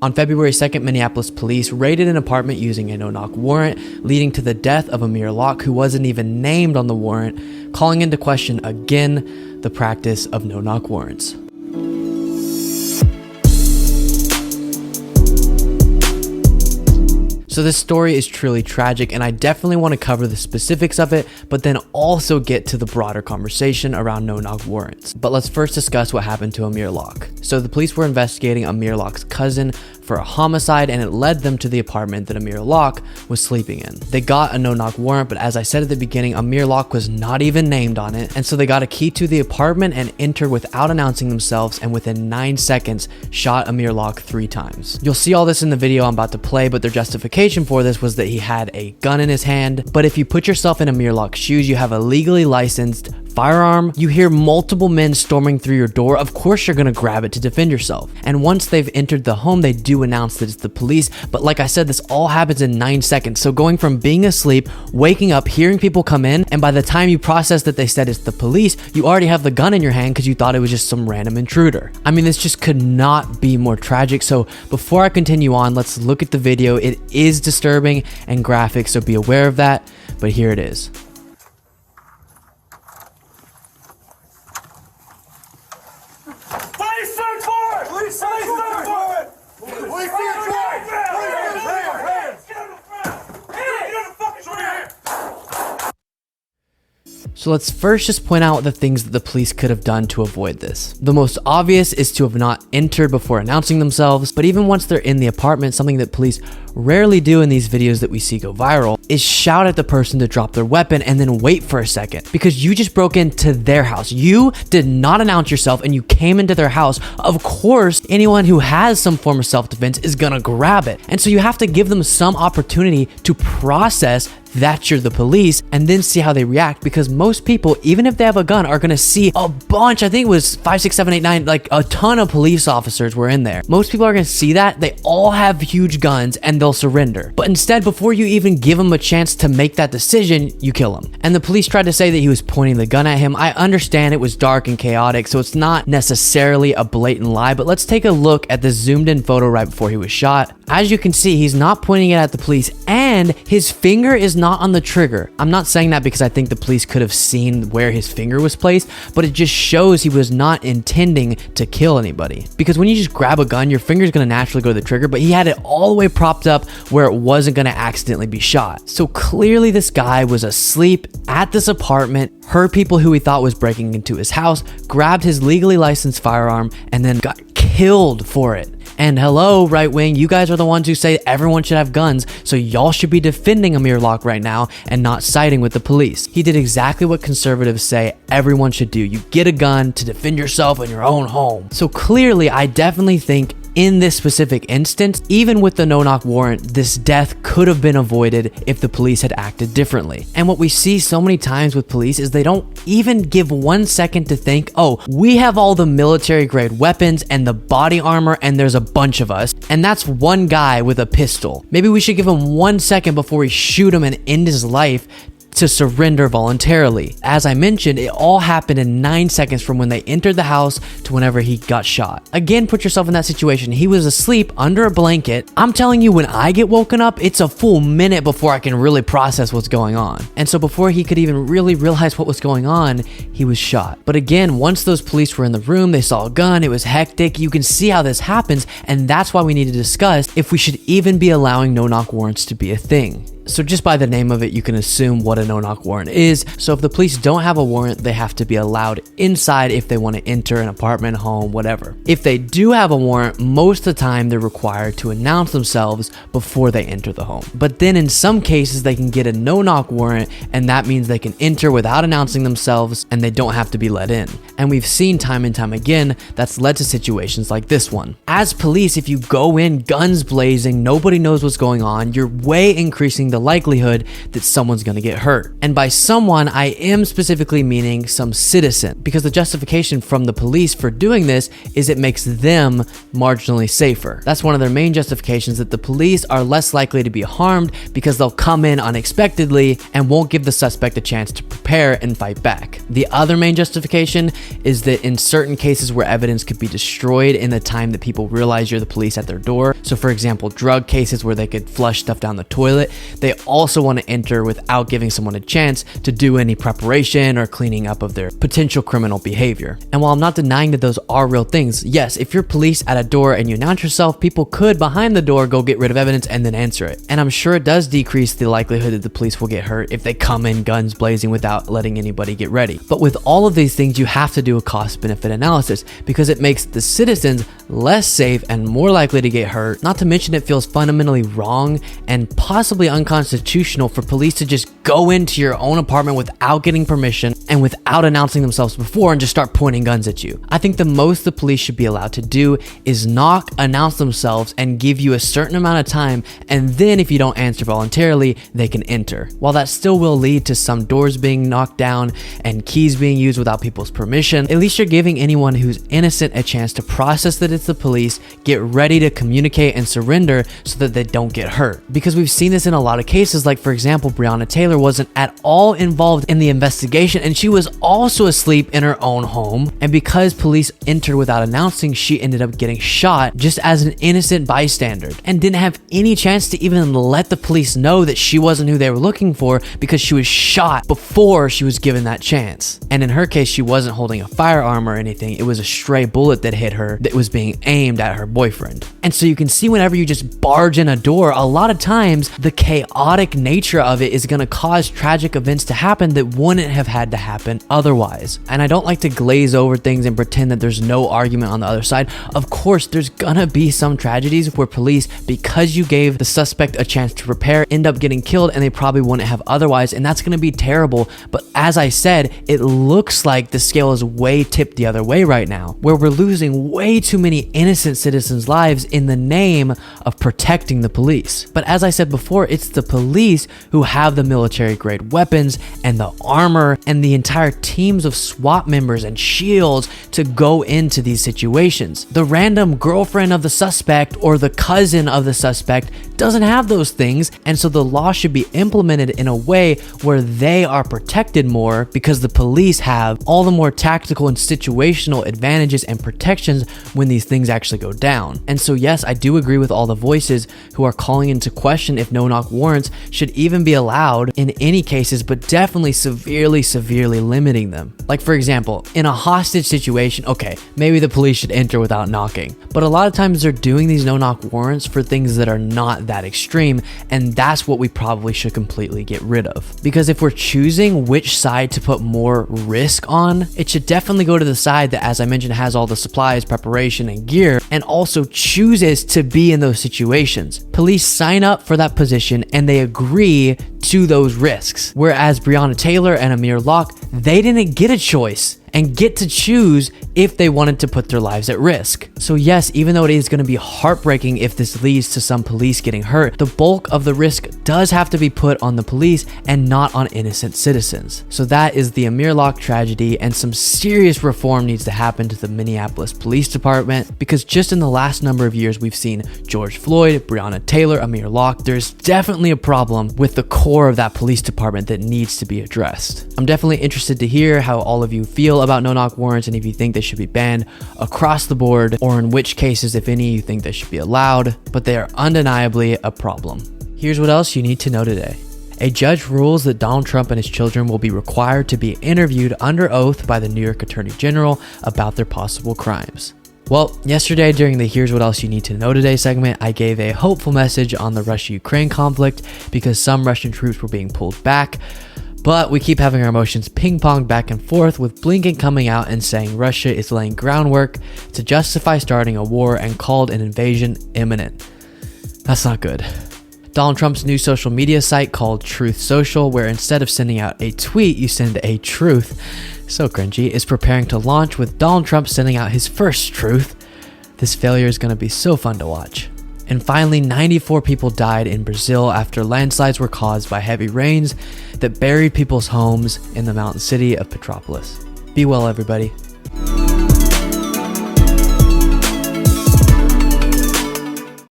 On February 2nd, Minneapolis police raided an apartment using a no-knock warrant, leading to the death of Amir Locke, who wasn't even named on the warrant, calling into question again the practice of no-knock warrants. So this story is truly tragic, and I definitely want to cover the specifics of it, but then also get to the broader conversation around no-knock warrants. But let's first discuss what happened to Amir Locke. So the police were investigating Amir Locke's cousin for a homicide, and it led them to the apartment that Amir Locke was sleeping in. They got a no-knock warrant, but as I said at the beginning, Amir Locke was not even named on it, and so they got a key to the apartment and entered without announcing themselves, and within 9 seconds shot Amir Locke 3 times. You'll see all this in the video I'm about to play, but their justification for this was that he had a gun in his hand. But if you put yourself in Amir Locke's shoes, you have a legally licensed firearm, you hear multiple men storming through your door, of course you're gonna grab it to defend yourself. And once they've entered the home, they do announce that it's the police, but like I said, this all happens in 9 seconds. So going from being asleep, waking up, hearing people come in, and by the time you process that they said it's the police, you already have the gun in your hand because you thought it was just some random intruder. I mean, this just could not be more tragic. So before I continue on, let's look at the video. It is disturbing and graphic, so be aware of that, but here it is. So let's first just point out the things that the police could have done to avoid this. The most obvious is to have not entered before announcing themselves, but even once they're in the apartment, something that police rarely do in these videos that we see go viral is shout at the person to drop their weapon and then wait for a second, because you just broke into their house. You did not announce yourself and you came into their house. Of course, anyone who has some form of self-defense is gonna grab it. And so you have to give them some opportunity to process that you're the police and then see how they react, because most people, even if they have a gun, are gonna see a bunch. I think it was 5, 6, 7, 8, 9, like a ton of police officers were in there. Most people are gonna see that. They all have huge guns and they'll surrender. But instead, before you even give them a chance to make that decision, you kill him. And the police tried to say that he was pointing the gun at him. I understand it was dark and chaotic, so it's not necessarily a blatant lie, but let's take a look at the zoomed in photo right before he was shot. As you can see, he's not pointing it at the police and his finger is not on the trigger. I'm not saying that because I think the police could have seen where his finger was placed, but it just shows he was not intending to kill anybody. Because when you just grab a gun, your finger's gonna naturally go to the trigger, but he had it all the way propped up where it wasn't gonna accidentally be shot. So clearly this guy was asleep at this apartment, heard people who he thought was breaking into his house, grabbed his legally licensed firearm, and then got killed for it. And hello, right wing, you guys are the ones who say everyone should have guns, so y'all should be defending Amir Locke right now and not siding with the police. He did exactly what conservatives say everyone should do. You get a gun to defend yourself in your own home. So clearly, I definitely think in this specific instance, even with the no-knock warrant, this death could have been avoided if the police had acted differently. And what we see so many times with police is they don't even give 1 second to think, oh, we have all the military grade weapons and the body armor and there's a bunch of us, and that's one guy with a pistol. Maybe we should give him 1 second before we shoot him and end his life to surrender voluntarily. As I mentioned, it all happened in 9 seconds from when they entered the house to whenever he got shot. Again, put yourself in that situation. He was asleep under a blanket. I'm telling you, when I get woken up, it's a full minute before I can really process what's going on. And so before he could even really realize what was going on, he was shot. But again, once those police were in the room, they saw a gun, it was hectic. You can see how this happens, and that's why we need to discuss if we should even be allowing no-knock warrants to be a thing. So just by the name of it, you can assume what a no-knock warrant is. So if the police don't have a warrant, they have to be allowed inside if they want to enter an apartment, home, whatever. If they do have a warrant, most of the time they're required to announce themselves before they enter the home. But then in some cases, they can get a no-knock warrant, and that means they can enter without announcing themselves and they don't have to be let in. And we've seen time and time again that's led to situations like this one. As police, if you go in guns blazing, nobody knows what's going on, you're way increasing the likelihood that someone's going to get hurt. And by someone, I am specifically meaning some citizen, because the justification from the police for doing this is it makes them marginally safer. That's one of their main justifications, that the police are less likely to be harmed because they'll come in unexpectedly and won't give the suspect a chance to prepare and fight back. The other main justification is that in certain cases where evidence could be destroyed in the time that people realize you're the police at their door, so for example, drug cases where they could flush stuff down the toilet, they also want to enter without giving someone a chance to do any preparation or cleaning up of their potential criminal behavior. And while I'm not denying that those are real things, yes, if you're police at a door and you announce yourself, people could behind the door go get rid of evidence and then answer it. And I'm sure it does decrease the likelihood that the police will get hurt if they come in guns blazing without letting anybody get ready. But with all of these things, you have to do a cost-benefit analysis, because it makes the citizens less safe and more likely to get hurt. Not to mention, it feels fundamentally wrong and possibly unconstitutional for police to just go into your own apartment without getting permission and without announcing themselves before and just start pointing guns at you. I think the most the police should be allowed to do is knock, announce themselves, and give you a certain amount of time, and then if you don't answer voluntarily, they can enter. While that still will lead to some doors being knocked down and keys being used without people's permission, at least you're giving anyone who's innocent a chance to process that it's the police, get ready to communicate and surrender so that they don't get hurt. Because we've seen this in a lot of cases, like for example, Breonna Taylor wasn't at all involved in the investigation and she was also asleep in her own home, and because police entered without announcing, she ended up getting shot just as an innocent bystander and didn't have any chance to even let the police know that she wasn't who they were looking for, because she was shot before she was given that chance. And in her case, she wasn't holding a firearm or anything, it was a stray bullet that hit her that was being aimed at her boyfriend. And so you can see, whenever you just barge in a door, a lot of times the chaotic nature of it is going to cause tragic events to happen that wouldn't have had to happen otherwise. And I don't like to glaze over things and pretend that there's no argument on the other side. Of course, there's gonna be some tragedies where police, because you gave the suspect a chance to prepare, end up getting killed and they probably wouldn't have otherwise, and that's gonna be terrible. But as I said, it looks like the scale is way tipped the other way right now, where we're losing way too many innocent citizens' lives in the name of protecting the police. But as I said before, it's the police who have the military-grade weapons and the armor and the entire teams of SWAT members and shields to go into these situations. The random girlfriend of the suspect or the cousin of the suspect doesn't have those things, and so the law should be implemented in a way where they are protected more, because the police have all the more tactical and situational advantages and protections when these things actually go down. And so yes, I do agree with all the voices who are calling into question if no-knock warrants should even be allowed in any cases, but definitely severely limiting them. Like for example, in a hostage situation, okay, maybe the police should enter without knocking, but a lot of times they're doing these no-knock warrants for things that are not that extreme, and that's what we probably should completely get rid of. Because if we're choosing which side to put more risk on, it should definitely go to the side that, as I mentioned, has all the supplies, preparation, and gear, and also chooses to be in those situations. Police sign up for that position and they agree to those risks. Whereas Breonna Taylor and Amir Locke, they didn't get a choice and get to choose if they wanted to put their lives at risk. So yes, even though it is going to be heartbreaking if this leads to some police getting hurt, the bulk of the risk does have to be put on the police and not on innocent citizens. So that is the Amir Locke tragedy, and some serious reform needs to happen to the Minneapolis Police Department, because just in the last number of years we've seen George Floyd, Breonna Taylor, Amir Locke. There's definitely a problem with the core of that police department that needs to be addressed. I'm definitely interested to hear how all of you feel about no-knock warrants, and if you think they should be banned across the board, or in which cases, if any, you think they should be allowed, but they are undeniably a problem. Here's what else you need to know today. A judge rules that Donald Trump and his children will be required to be interviewed under oath by the New York Attorney General about their possible crimes. Well, yesterday during the Here's What Else You Need to Know Today segment, I gave a hopeful message on the Russia-Ukraine conflict because some Russian troops were being pulled back. But we keep having our emotions ping-ponged back and forth, with Blinken coming out and saying Russia is laying groundwork to justify starting a war and called an invasion imminent. That's not good. Donald Trump's new social media site called Truth Social, where instead of sending out a tweet, you send a truth, so cringy, is preparing to launch with Donald Trump sending out his first truth. This failure is going to be so fun to watch. And finally, 94 people died in Brazil after landslides were caused by heavy rains that buried people's homes in the mountain city of Petrópolis. Be well, everybody.